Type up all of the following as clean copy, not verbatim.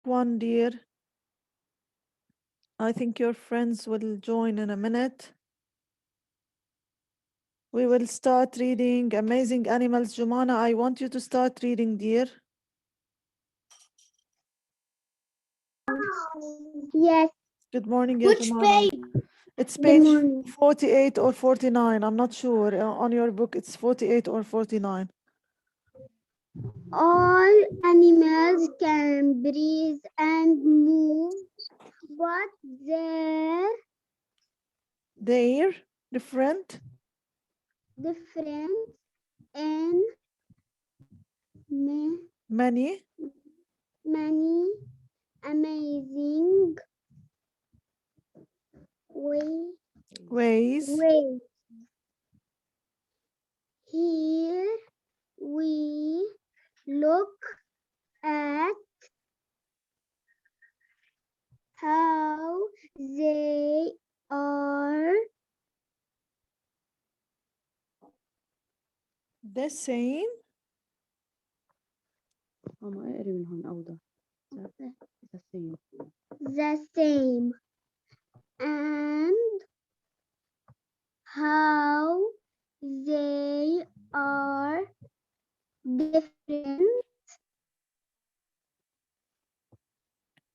one, dear. I think your friends will join in a minute. We will start reading Amazing Animals. Jumana, I want you to start reading, dear. Yes. Good morning, ya Which Jumana. page? It's Good page morning. 48 or 49. I'm not sure. On your book, it's 48 or 49. All animals can breathe and move, but They're different. different in Many many amazing ways. ways. Here we look at how they are The same. the same and how they are different.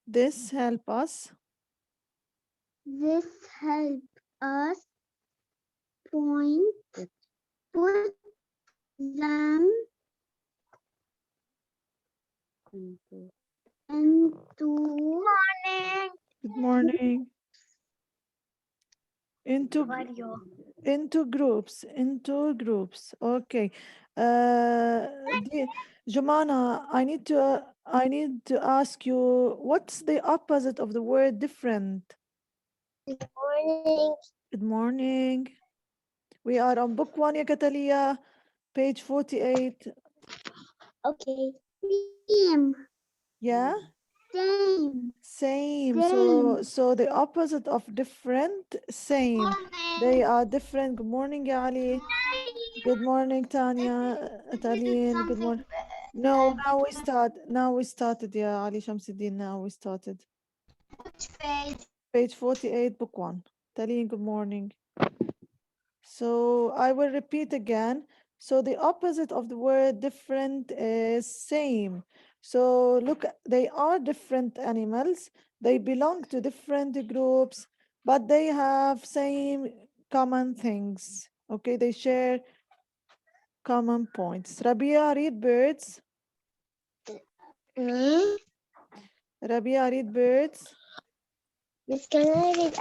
This help us This helps us put them into good morning into groups. Okay. Jumana, I need to ask you, what's the opposite of the word different? Good morning. Good morning. We are on book 1, ya Catalia, page 48. Okay. Same. Yeah, Same. same. Same. So the opposite of different, same. They are different. Good morning, ya Ali. Good morning, Tanya, Taline. Good morning. No, now we started, yeah, Ali Shamsuddin. Now we started. Which page? Page 48, book 1. Taline, good morning. So I will repeat again. So the opposite of the word different is same. So look, they are different animals. They belong to different groups, but they have same common things. Okay, they share common points. Rabia, read birds. Me? Rabia, read birds. Miss, can I read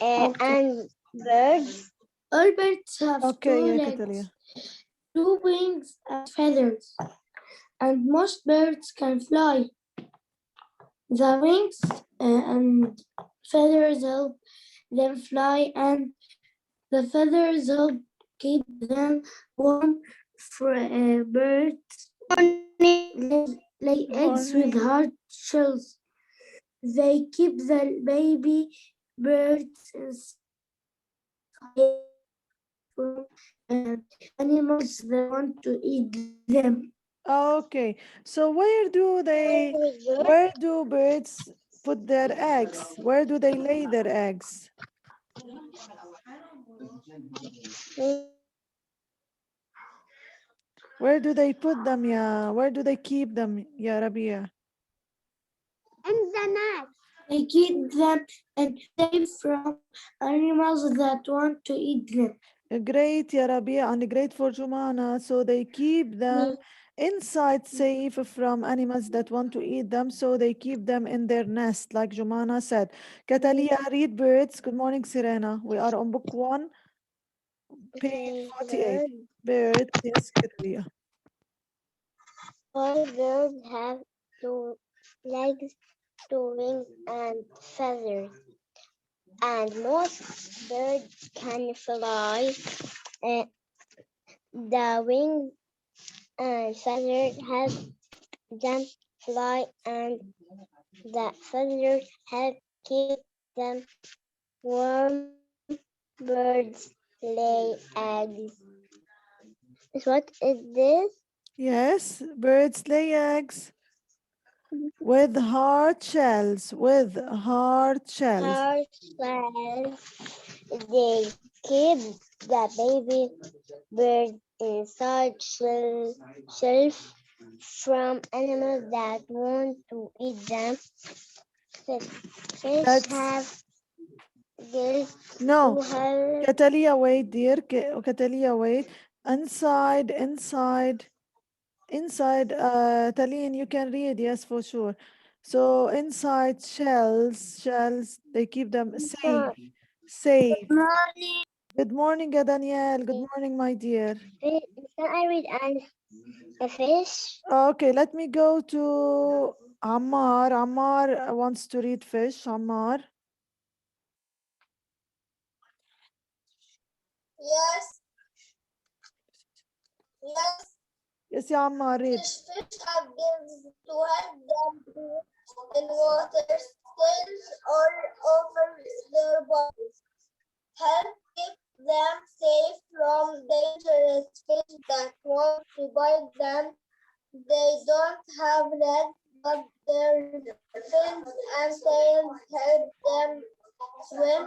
Okay. and birds? All birds have Okay, two yeah, legs, Catalia. two wings, and feathers, and most birds can fly. The wings and feathers help them fly, and the feathers help keep them warm. Birds lay Good eggs with morning. hard shells. They keep the baby birds inside from animals that want to eat them. Okay. So where do birds put their eggs? Where do they lay their eggs? Where do they put them, yeah? Where do they keep them, yeah, Rabia? In the nest. They keep them and safe from animals that want to eat them. Great, ya Rabia, and great for Jumana. So they keep them inside safe from animals that want to eat them. So they keep them in their nest, like Jumana said. Catalia, read birds. Good morning, Serena. We are on book 1, page 48. Birds, yes, Catalia. All birds have two legs, two wings, and feathers. And most birds can fly. Uh, the wings and feathers help them fly, and the feathers help keep them warm. Birds lay eggs. What is this? Yes, birds lay eggs. With hard shells. With hard shells. Hard shells. They keep the baby bird inside shelf from animals that want to eat them. Fish That's have gills no. to help. Catalia, wait, dear. Catalia, wait. Inside. Taline, you can read, yes, for sure. So inside shells, they keep them safe. Safe. Morning. Good morning, Danielle. Good morning, my dear. Can I read a fish? Okay, let me go to Ammar. Ammar wants to read fish. Ammar. Yes, yes. Yes, ya Ammar, read. Fish have gills to help them breathe in water. Scales all over their bodies help keep them safe from dangerous fish that want to bite them. They don't have legs, but their fins and tails help them swim.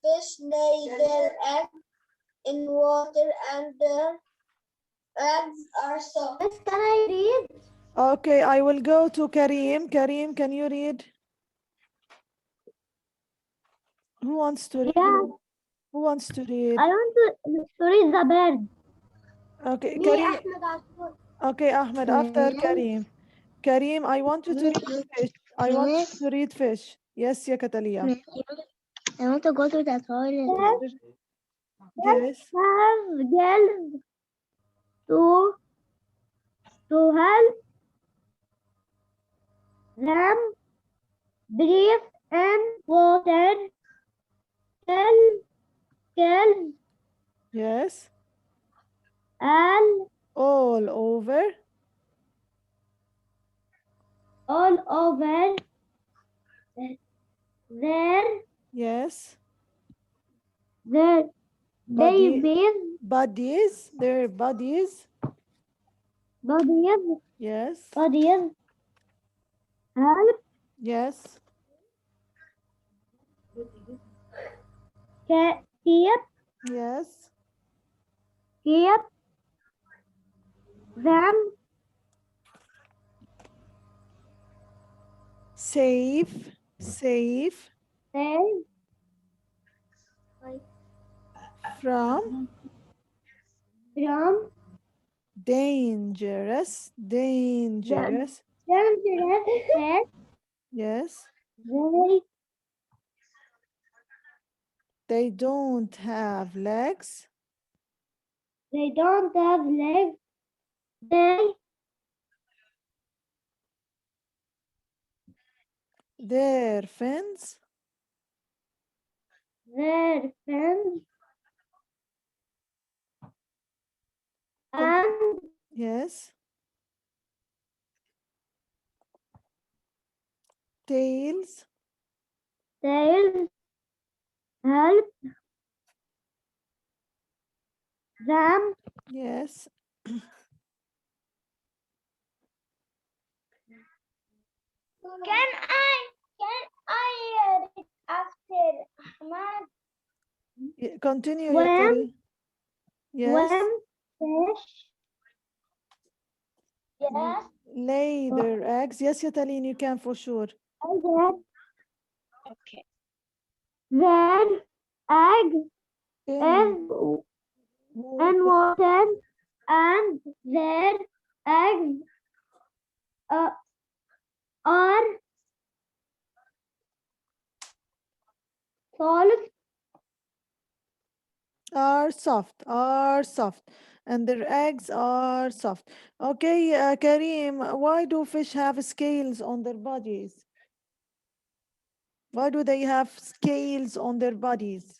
Fish lay their eggs in water and their eggs are soft. Can I read? Okay, I will go to Karim. Karim, can you read? Who wants to read? Yeah, Who wants to read? I want to read the bird. Okay, Me, Karim. Ahmed Asfour. Okay, Ahmed, after Yes. Karim. Karim, I want you to read fish. I want you to read fish. Yes, ya Catalia. I want to go to the toilet. Yes. Have gills to help them breathe in water. Gills Yes. all All over. over their Yes. their Body. babies Bodies. Their bodies. bodies Yes. bodies help Yes. keep Yes. them Safe. Safe. safe From from dangerous. Dangerous. dangerous pests. Yes. They They don't have legs. don't have legs. They Their fins. their fins Con- and yes. Tails. tails help them. Yes. Can I read after Ahmad? Continue, ya When Karim. Yes. fish yes Lay their eggs. Yes, Yatalin, you can for sure. I get their eggs In in water. water and their eggs uh, are soft. Are soft, and their eggs are soft. Okay, Karim, why do fish have scales on their bodies? Why do they have scales on their bodies?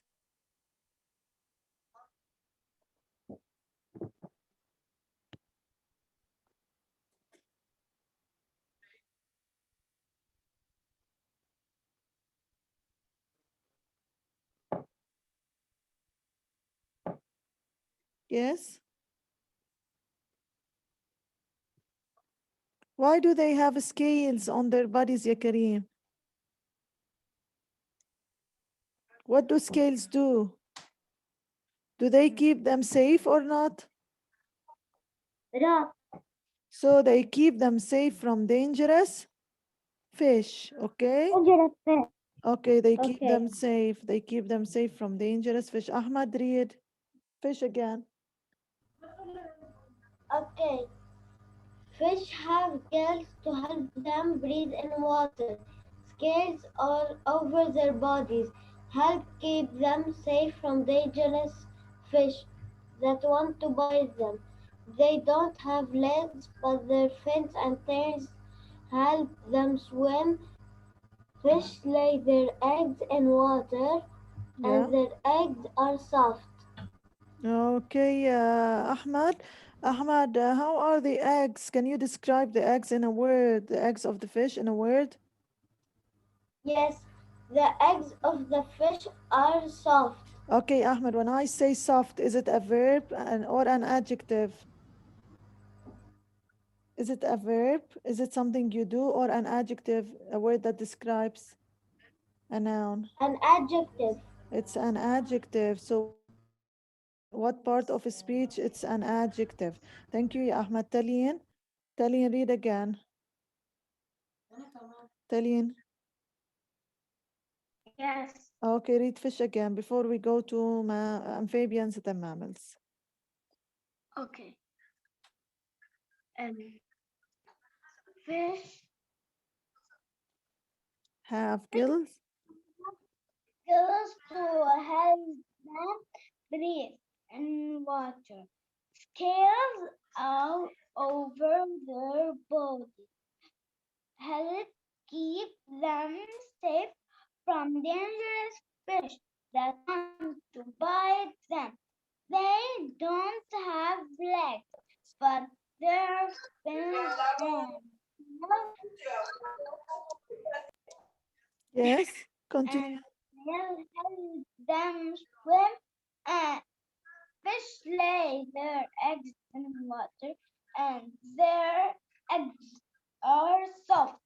Yes. Why do they have scales on their bodies, ya Kareem? What do scales do? Do they keep them safe or not? Yeah. So they keep them safe from dangerous fish, okay? Dangerous fish. Okay, they keep Okay. them safe. They keep them safe from dangerous fish. Ahmad, read fish again. Okay. Fish have gills to help them breathe in water. Scales all over their bodies help keep them safe from dangerous fish that want to bite them. They don't have legs, but their fins and tails help them swim. Fish lay their eggs in water, Yeah. and their eggs are soft. Okay, Ahmad. Ahmad, how are the eggs? Can you describe the eggs in a word? The eggs of the fish in a word? Yes, the eggs of the fish are soft. Okay, Ahmed, when I say soft, is it a verb or an adjective? Is it a verb? Is it something you do or an adjective, a word that describes a noun? An adjective. It's an adjective. So what part of a speech? It's an adjective. Thank you, ya Ahmed. Talian. Talian, read again. Talian. Yes. Okay, read fish again before we go to amphibians and mammals. Okay. Um, fish Have gills. goes to help them breathe in water. Scales all over their body help keep them safe from dangerous fish that want to bite them. They don't have legs, but their fins and Yes, continue. and will help them swim. And fish lay their eggs in water, and their eggs are soft.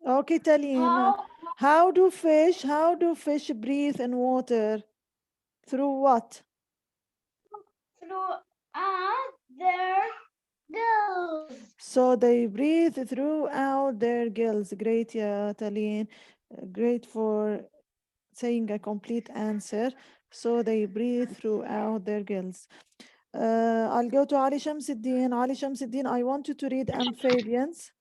Okay, Talian. How How do fish breathe in water? Through what? throughout their gills. So they breathe throughout their gills. Great, yeah, Talian. Great for saying a complete answer. So they breathe throughout their gills. I'll go to Ali Shamsuddin. Ali Shamsuddin, I want you to read amphibians.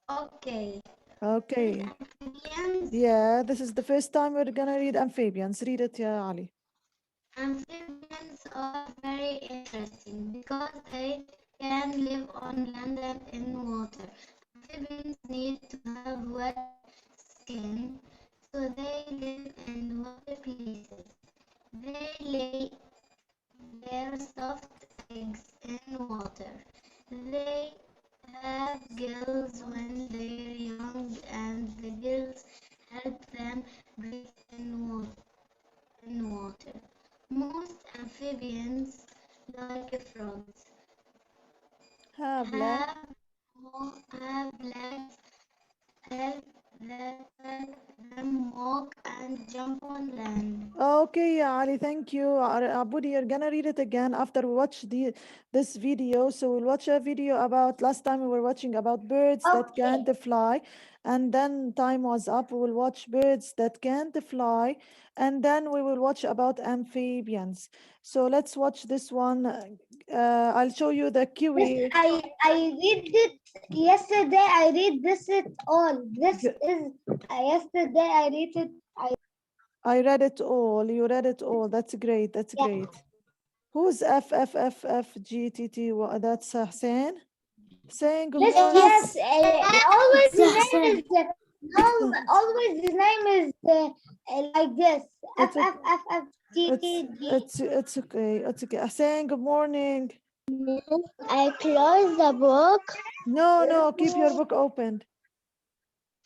Okay. Okay. Amphibians. Yeah, this is the first time we're gonna read amphibians. Read it, yeah, Ali. Amphibians are very interesting because they can live on land and in water. Amphibians need to have wet skin, so they live in water places. They lay their soft eggs in water. They have gills when they're young, and the gills help them breathe in water. Most amphibians, like frogs, Have legs. have legs help them walk and jump on land. Okay, yeah, Ali, thank you. Abudi, you're gonna read it again after we watch this video. So we'll watch a video about last time we were watching about birds that can't fly, and then time was up. We will watch birds that can't fly, and then we will watch about amphibians. So let's watch this one. I'll show you the kiwi. I read it yesterday. I read this it all. This G- is yesterday. I read it. I read it all. You read it all. That's great. That's Yeah. great. Who's FFFFGTT? That's Hussein. Hussein, good Yes, morning. yes. Always his name is no. Always his name is like this. F It's F okay. F F G T G. It's okay. It's okay. Hussein, good morning. I close the book. No, no, keep your book opened.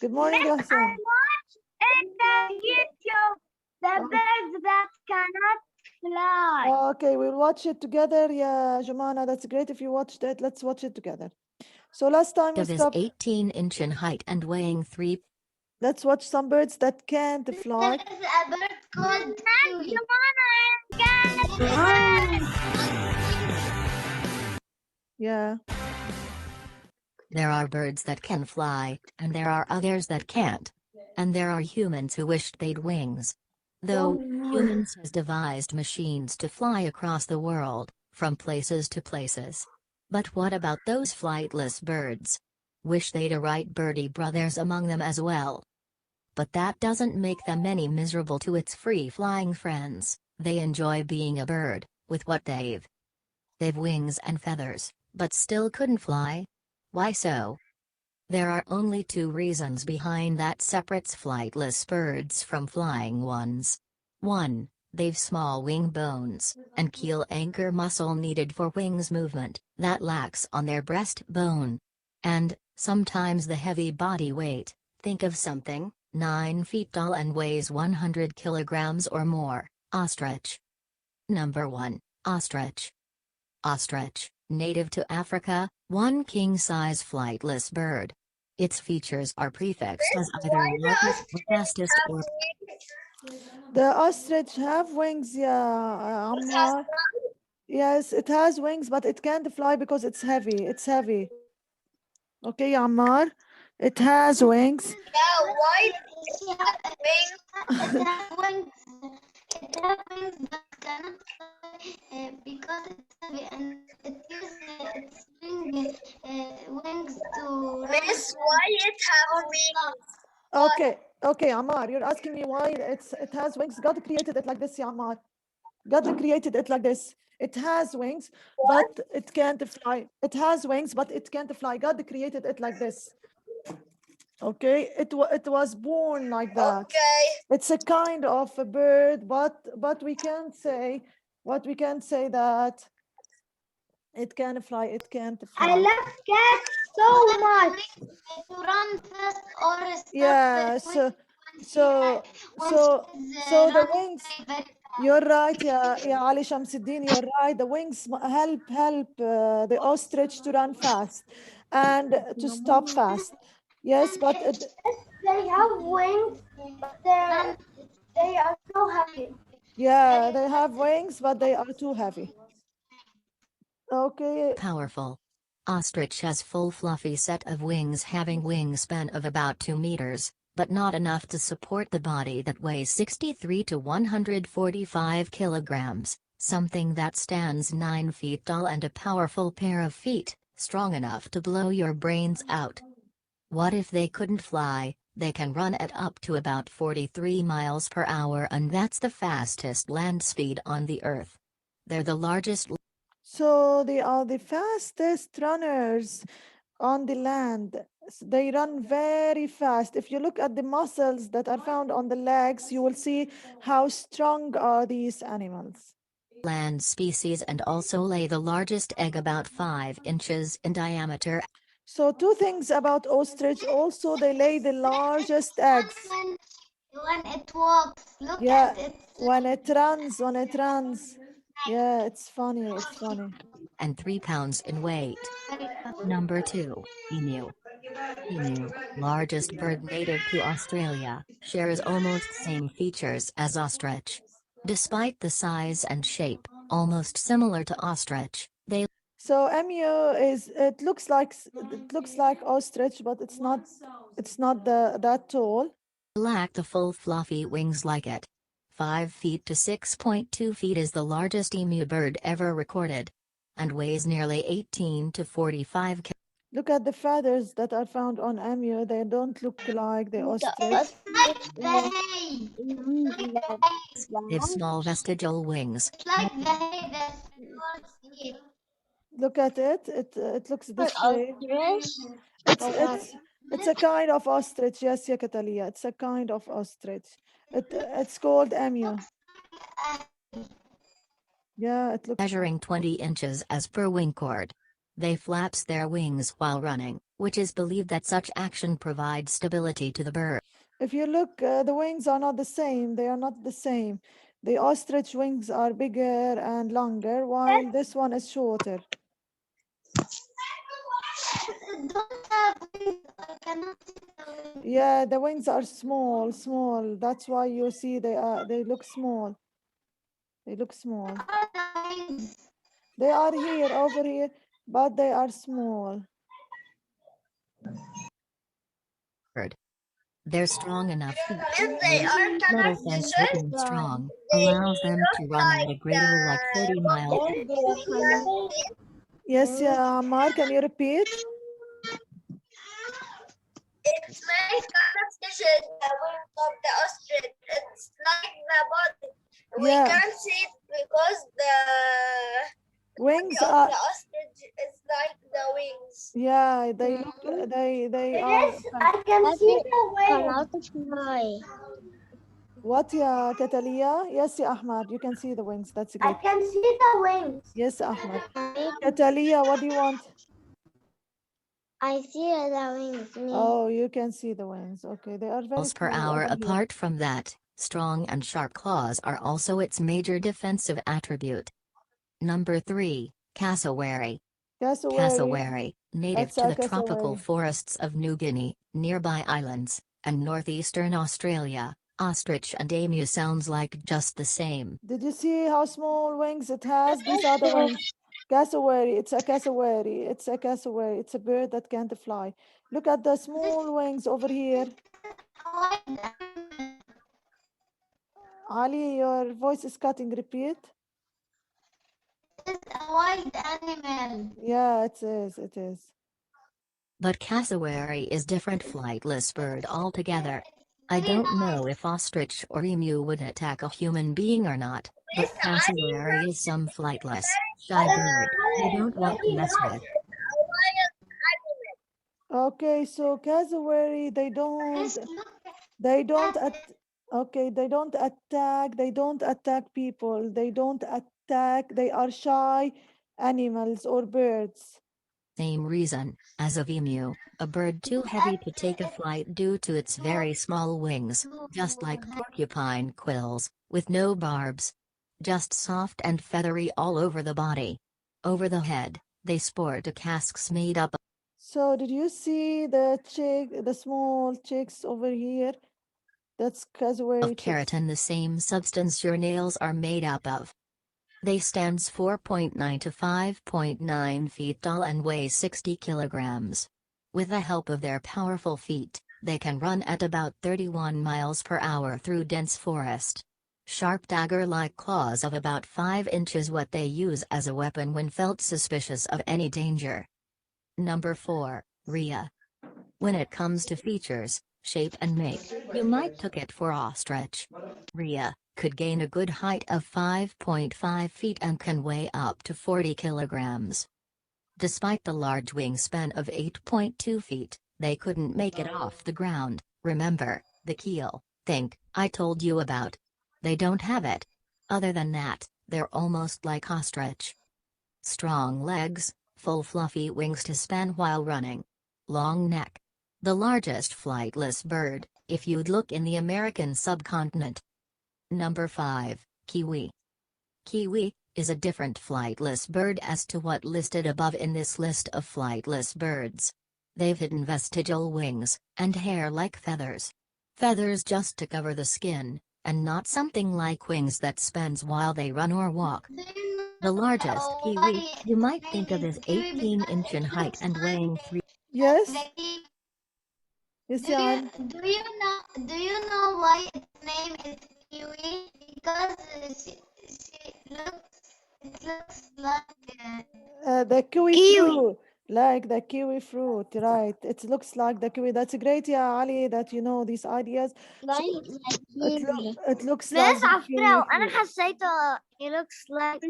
Good morning, Miss, I Hussein. watch in the YouTube the Oh, birds that cannot fly. okay, we'll watch it together. Yeah, Jumana, that's great if you watched it. Let's watch it together. So last time we Of is stopped. 18 inch in height and weighing 3. Let's watch some birds that can't fly. There is a bird called kiwi. Yeah. There are birds that can fly, and there are others that can't. And there are humans who wished they'd wings. Though, humans has devised machines to fly across the world, from places to places. But what about those flightless birds? Wish they'd a right birdie brothers among them as well. But that doesn't make them any miserable to its free-flying friends. They enjoy being a bird, with what they've wings and feathers, but still couldn't fly? Why so? There are only two reasons behind that separates flightless birds from flying ones. 1. They've small wing bones, and keel anchor muscle needed for wings movement, that lacks on their breastbone. And, sometimes the heavy body weight, think of something, 9 feet tall and weighs 100 kilograms or more, ostrich. Number 1, ostrich. Ostrich, native to Africa, one king-size flightless bird. Its features are prefixed as either largest, fastest, or The ostrich have wings, yeah, Ammar. Yes, it has wings, but it can't fly because it's heavy. It's heavy. Okay, Ammar. It has wings. Yeah, why does it have wings? It has wings. It has wings but cannot fly because it's heavy and it uses its wings to. Miss, why it have wings? Okay, okay, Ammar, you're asking me why it has wings. God created it like this, ya Ammar. God created it like this. It has wings, but it can't fly. It has wings, but it can't fly. God created it like this. Okay, it was born like that. Okay. It's a kind of a bird, but we can't say that it can fly. It can't fly. I love cats so much. To run fast or stop Yeah. So the wings. You're right, yeah, Ali Shamsuddin, you're right. The wings help the ostrich to run fast and to stop fast. Yes, but They have wings, but they are so heavy. yeah, they have wings, but they are too heavy. Okay, powerful. Ostrich has full fluffy set of wings having wingspan of about 2 meters, but not enough to support the body that weighs 63 to 145 kilograms, something that stands 9 feet tall, and a powerful pair of feet, strong enough to blow your brains out. What if they couldn't fly? They can run at up to about 43 miles per hour, and that's the fastest land speed on the Earth. They're the largest. so they are the fastest runners on the land. They run very fast. If you look at the muscles that are found on the legs, you will see how strong are these animals. Land species, and also lay the largest egg about 5 inches in diameter. So two things about ostrich. Also, they lay the largest eggs. When it walks, look Yeah, at it. when it runs. Yeah, it's funny. And 3 pounds in weight. Number 2, emu. Emu, largest bird native to Australia, shares almost same features as ostrich. Despite the size and shape, almost similar to ostrich, they So emu it looks like ostrich, but it's not that tall. lack the full fluffy wings like it. 5 feet to 6.2 feet is the largest emu bird ever recorded. And weighs nearly 18 to 45 kilograms. Look at the feathers that are found on emu. They don't look like the ostrich. They have small vestigial wings. Look at it. It looks this shape. It's a kind of ostrich. Yes, yeah, Catalia. It's a kind of ostrich. It's called emu. Yeah, it looks. Measuring 20 inches as per wing chord. They flaps their wings while running, which is believed that such action provides stability to the bird. If you look, the wings are not the same. They are not the same. The ostrich wings are bigger and longer, while this one is shorter. don't have wings. I cannot see the wings. Yeah, the wings are small, small. That's why you see they look small. They look small. Are the wings? They are here, over here, but they are small. Their strong enough feet, If they are metal connected, fence looking strong, they allows them to run at a greater like 30 miles. Yes, yeah, Ammar, can you repeat? It's made connection the wing of the ostrich. It's like the body. We Yeah. can't see it because the Wings body of are, the ostrich is like the wings. yeah, they look, they are. I can see the wings. What, yeah, Catalia? Yes, yeah, Ahmad, you can see the wings. That's I great. can see the wings. Yes, Ahmad. Catalia, what do you want? I see the wings. Oh, you can see the wings. Okay, they are very Miles per small hour. over here. Apart from that, strong and sharp claws are also its major defensive attribute. Number 3, cassowary. Cassowary. Cassowary, native That's to a the tropical cassowary. forests of New Guinea, nearby islands, and northeastern Australia. Ostrich and emu sounds like just the same. Did you see how small wings it has? These are the wings. Cassowary. It's a cassowary. It's a cassowary. It's a bird that can't fly. Look at the small wings over here. Ali, your voice is cutting. Repeat. It's a wild animal. Yeah, it is. It is. But cassowary is different flightless bird altogether. I don't know if ostrich or emu would attack a human being or not, but cassowary is some flightless, shy bird they don't want to mess with. Okay, so cassowary, they don't okay, they don't attack people. They don't attack. They are shy animals or birds. Same reason, as of emu, a bird too heavy to take a flight due to its very small wings, just like porcupine quills, with no barbs. Just soft and feathery all over the body. Over the head, they sport a casques made up So did you see the small chicks over here? That's cassowary of chicks. keratin, the same substance your nails are made up of. They stands 4.9 to 5.9 feet tall and weigh 60 kilograms. With the help of their powerful feet, they can run at about 31 miles per hour through dense forest. Sharp dagger-like claws of about 5 inches what they use as a weapon when felt suspicious of any danger. Number 4, Rhea. When it comes to features, shape and make, you might took it for ostrich. Rhea could gain a good height of 5.5 feet and can weigh up to 40 kilograms. Despite the large wingspan of 8.2 feet, they couldn't make it off the ground. Remember, the keel, think, I told you about. They don't have it. Other than that, they're almost like ostrich. Strong legs, full fluffy wings to span while running. Long neck. The largest flightless bird, if you'd look in the American subcontinent. Number 5, kiwi. Kiwi is a different flightless bird as to what listed above in this list of flightless birds. They've hidden vestigial wings, and hair like feathers. Feathers just to cover the skin, and not something like wings that spans while they run or walk. The largest kiwi you might think of is 18-inch in height and weighing 3. Yes. Yes, Do yeah. do you know why its name is kiwi? Because it looks like The kiwi fruit, like the kiwi fruit, right? It looks like the kiwi. That's great, yeah, Ali, that you know these ideas. It looks like بس the على kiwi فكرة أنا fruit. حسيته he looks like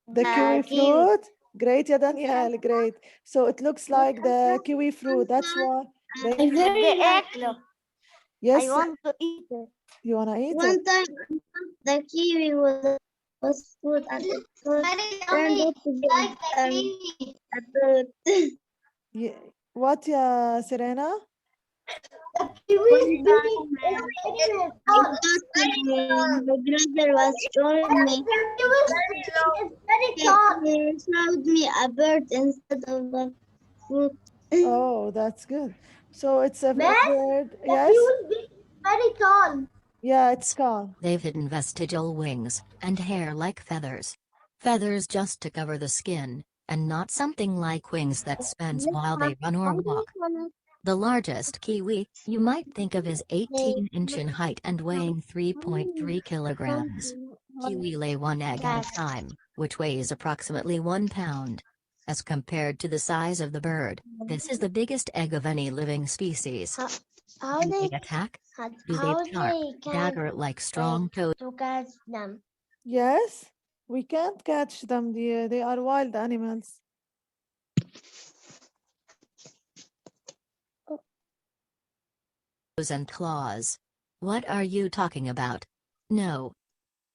The kiwi kiwi. fruit? Great, yeah, Danielle, great. So it looks like the kiwi fruit. That's why they, بدي أكله. yes, I want to eat it. you wanna eat it? One time the kiwi was food and it turned out to be a bird. Yeah. What, yeah, Serena? One time my brother was showing me he showed me a bird instead of a fruit. Oh, that's good. So it's a Miss, bird. The Yes. fuse is very tall. Yeah, it's called. They've hidden vestigial wings and hair like feathers. Feathers just to cover the skin, and not something like wings that spans while they run or walk. The largest kiwi you might think of is 18-inch in height and weighing 3.3 kilograms. Kiwi lay one egg at a time, which weighs approximately 1 pound. As compared to the size of the bird, this is the biggest egg of any living species. How Do they they attack? Do they how have sharp, they can dagger-like strong toes? to catch them? Yes. We can't catch them, dear. They are wild animals. And claws. What are you talking about? No.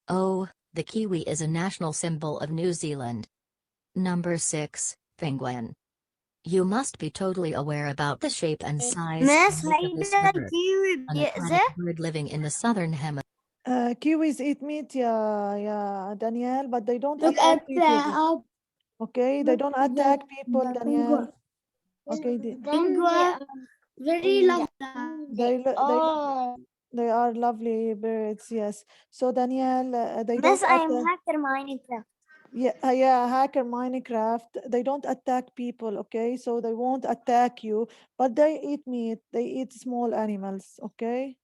Oh, the kiwi is a national symbol of New Zealand. Number 6, penguin. You must be totally aware about the shape and size Miss, and weight of this bird, an aquatic bird living in the southern hemisphere. Kiwis eat meat, yeah, Danielle, but they don't Look attack at people. Okay, they look don't at attack people, the Danielle. Okay, penguin. Very lovely. they lo- they are lovely birds. Yes. So Danielle, they Miss, don't I am attack. hacker Minecraft. Yeah, hacker Minecraft. They don't attack people. Okay, so they won't attack you, but they eat meat. They eat small animals. Okay.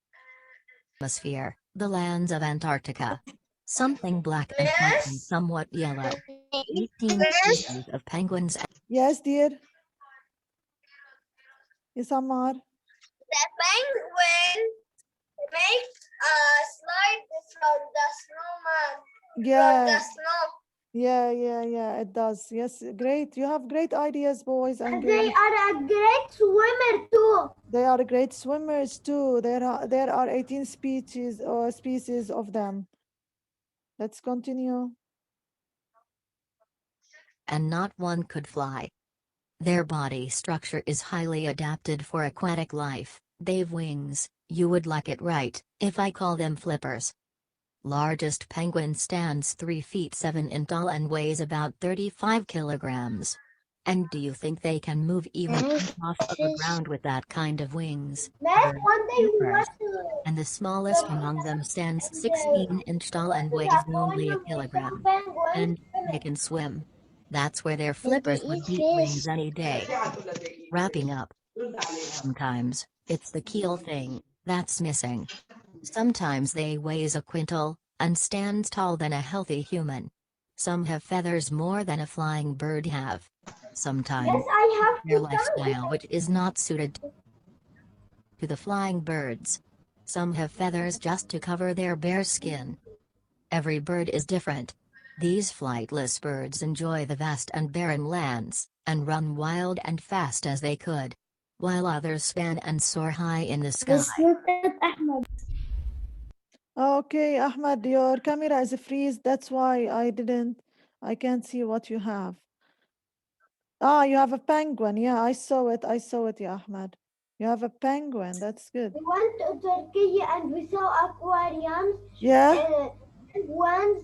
The lands of Antarctica. Something black and white and Miss, somewhat yellow. 18 Miss, species of penguins. Yes, dear. Yes, Ammar. the penguin makes a slide from the snowman. From Yeah. the snow. Yeah, it does. Yes, great. You have great ideas, boys and They girls. are a great swimmer too. They are great swimmers too. There are 18 species of them. Let's continue. And not one could fly. Their body structure is highly adapted for aquatic life. They've wings. You would like it right if I call them flippers. Largest penguin stands 3 feet 7 in tall and weighs about 35 kilograms. And do you think they can move even off of the ground with that kind of wings? Miss, They're one day we flippers. went to And the smallest among them stands the 16-inch tall and weighs only a aquarium with some kilogram. penguins. And they can swim. That's where their Did they flippers would eat beat fish? wings any day. Wrapping up. Sometimes, it's the keel thing that's missing. Sometimes they weighs a quintal, and stands tall than a healthy human. Some have feathers more than a flying bird have. Sometimes, Yes, I have their to come. lifestyle which is not suited to the flying birds. Some have feathers just to cover their bare skin. Every bird is different. These flightless birds enjoy the vast and barren lands, and run wild and fast as they could. While others span and soar high in the sky. Just look at Ahmed. Okay, Ahmad, your camera is freeze. That's why I can't see what you have. You have a penguin. Yeah, I saw it. Yeah, Ahmad. You have a penguin. That's good. We went to Turkey and we saw aquariums. Yeah. Once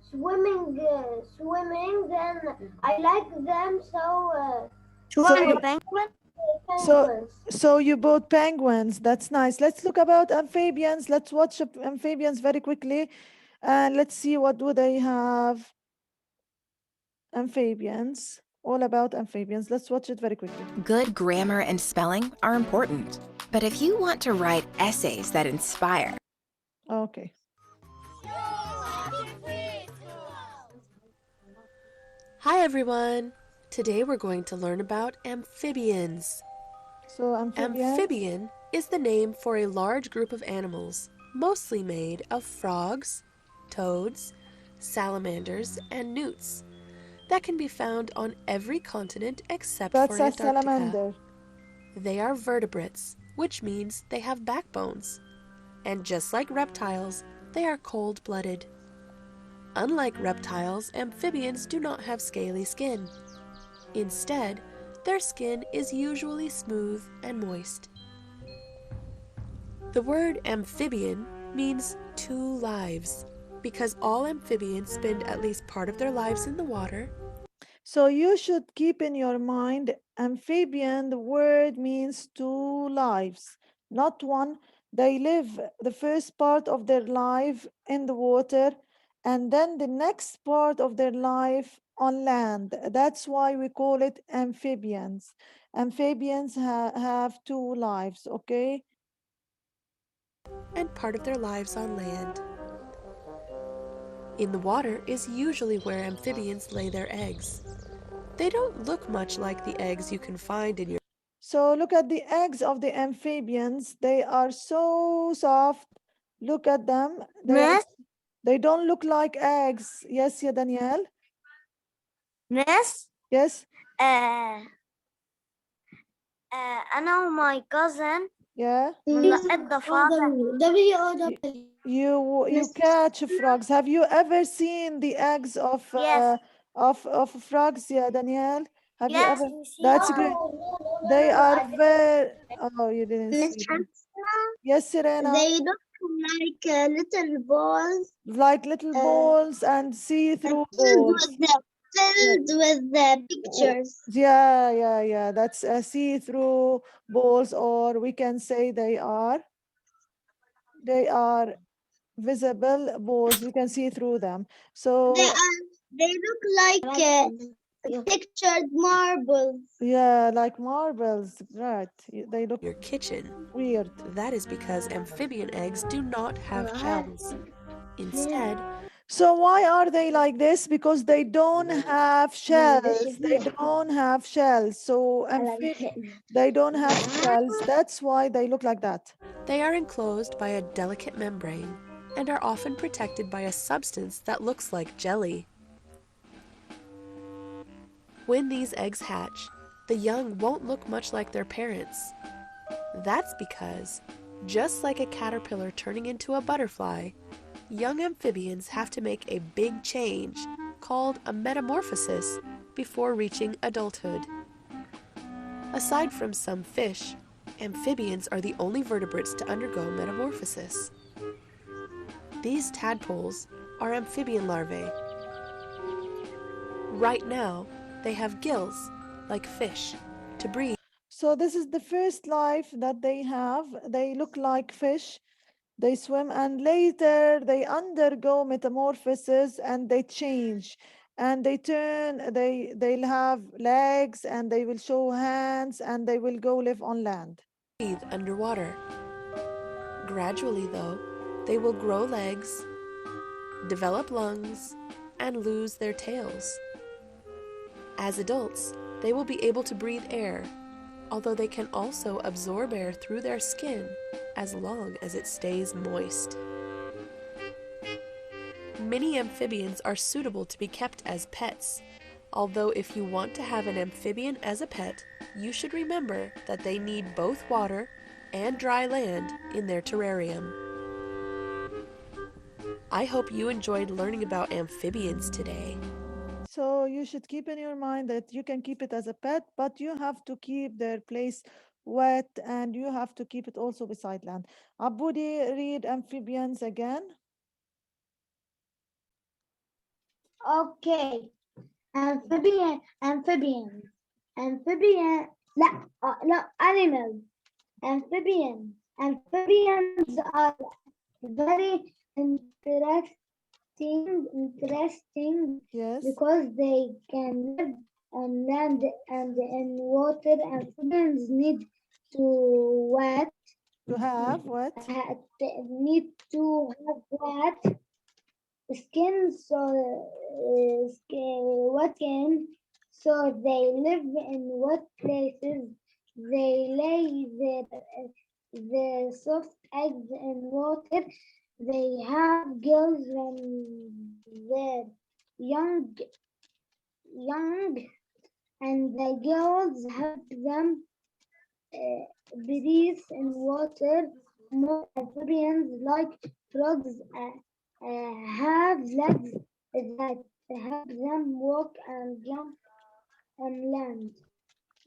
swimming. Then I like them so. So, Penguin. so you bought penguins. That's nice. Let's look about amphibians. Let's watch amphibians very quickly, and let's see what do they have. Amphibians. All about amphibians. Let's watch it very quickly. Good grammar and spelling are important, but if you want to write essays that inspire, Okay. Hi everyone! Today we're going to learn about amphibians. So Amphibian is the name for a large group of animals, mostly made of frogs, toads, salamanders, and newts, that can be found on every continent except That's for a Antarctica. salamander. They are vertebrates, which means they have backbones. And just like reptiles, they are cold-blooded. Unlike reptiles, amphibians do not have scaly skin. Instead, their skin is usually smooth and moist. The word amphibian means 2 lives, because all amphibians spend at least part of their lives in the water. So you should keep in your mind Amphibian, the word means two lives, not one. They live the first part of their life in the water and then the next part of their life on land. That's why we call it amphibians. Amphibians have two lives, okay? and part of their lives on land. In the water is usually where amphibians lay their eggs. They don't look much like the eggs you can find in your So look at the eggs of the amphibians. They are so soft. Look at them. Miss, They don't look like eggs. Yes, yeah, Danielle? Miss, Yes, أنا وماي cousin yeah. بنلقط ضفادع. You catch frogs. Have you ever seen the eggs of Yes. of frogs? Yeah, Danielle. Have you Yes, ever? we see That's them. great. They are very. Oh, you didn't see them. Yes, Serena. They look like little balls Like little uh, balls and see-through filled balls. with the pictures. Yeah. That's a see-through balls, or we can say they are visible balls. We can see through them. So They look like pictured marbles. yeah, like marbles. Right. They look kitchen. weird. That is because amphibian eggs do not have shells. Instead, So why are they like this? Because they don't have shells. They don't have shells. So they don't have shells. That's why they look like that. they are enclosed by a delicate membrane and are often protected by a substance that looks like jelly. When these eggs hatch, the young won't look much like their parents. That's because, just like a caterpillar turning into a butterfly, young amphibians have to make a big change called a metamorphosis before reaching adulthood. Aside from some fish, amphibians are the only vertebrates to undergo metamorphosis. These tadpoles are amphibian larvae. Right now, they have gills, like fish, to breathe. So this is the first life that they have. They look like fish. They swim and later they undergo metamorphosis and they change and they'll have legs and they will show hands and they will go live on land. Underwater. Gradually, though, they will grow legs, develop lungs, and lose their tails. As adults, they will be able to breathe air, although they can also absorb air through their skin as long as it stays moist. Many amphibians are suitable to be kept as pets, although if you want to have an amphibian as a pet, you should remember that they need both water and dry land in their terrarium. I hope you enjoyed learning about amphibians today. So you should keep in your mind that you can keep it as a pet, but you have to keep their place wet and you have to keep it also beside land. Abudi, read amphibians again. Okay. Amphibian. لا لا animals. Amphibians are very interesting Yes. because they can live on land and in water. Amphibians need to wet To have what? need to have wet skin wet skin so they live in wet places. They lay their soft eggs in water. They have gills when they're young, and the gills help them breathe in water. Most amphibians, like frogs, have legs that help them walk and jump on land.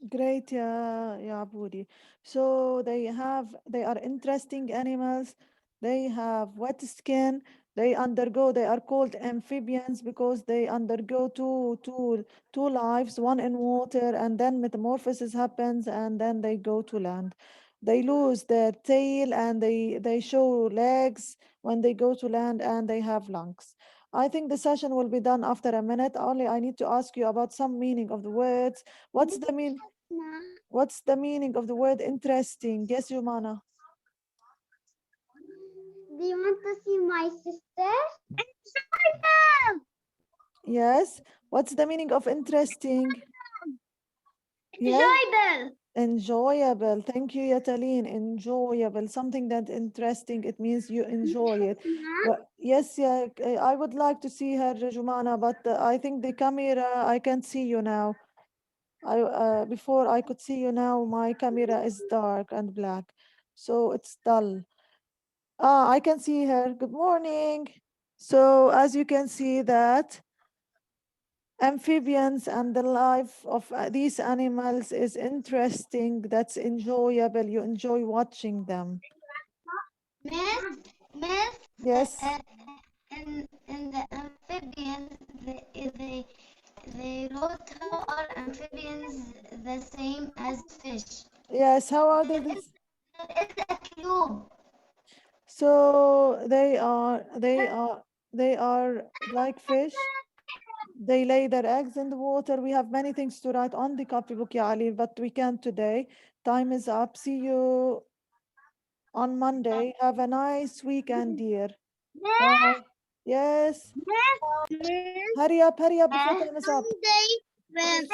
Great, yeah, Abudi. So they are interesting animals. They have wet skin. They are called amphibians because they undergo two lives, one in water, and then metamorphosis happens, and then they go to land. They lose their tail and they show legs when they go to land, and they have lungs. I think the session will be done after a minute. Only I need to ask you about some meaning of the words. What's the meaning of the word interesting? Yes, Jumana. Do you want to see my sister? Yes. What's the meaning of interesting? Yes. Enjoyable. Enjoyable. Thank you, Yatalin. Enjoyable. Something that interesting. It means you enjoy it. Well, yes, yeah. I would like to see her, Jumana, but I think the camera, I can't see you now. Before I could see you now, my camera is dark and black, so it's dull. Ah, I can see her. Good morning. So as you can see that amphibians and the life of these animals is interesting. That's enjoyable. You enjoy watching them. Miss, Yes. in the amphibians, they wrote how are amphibians the same as fish? Yes. How are they? It's a cube. So they are like fish. They lay their eggs in the water. We have many things to write on the copybook, Ya Ali, but we can't today. Time is up. See you on Monday. Have a nice weekend, dear. Bye. Yes. Hurry up before time is up. When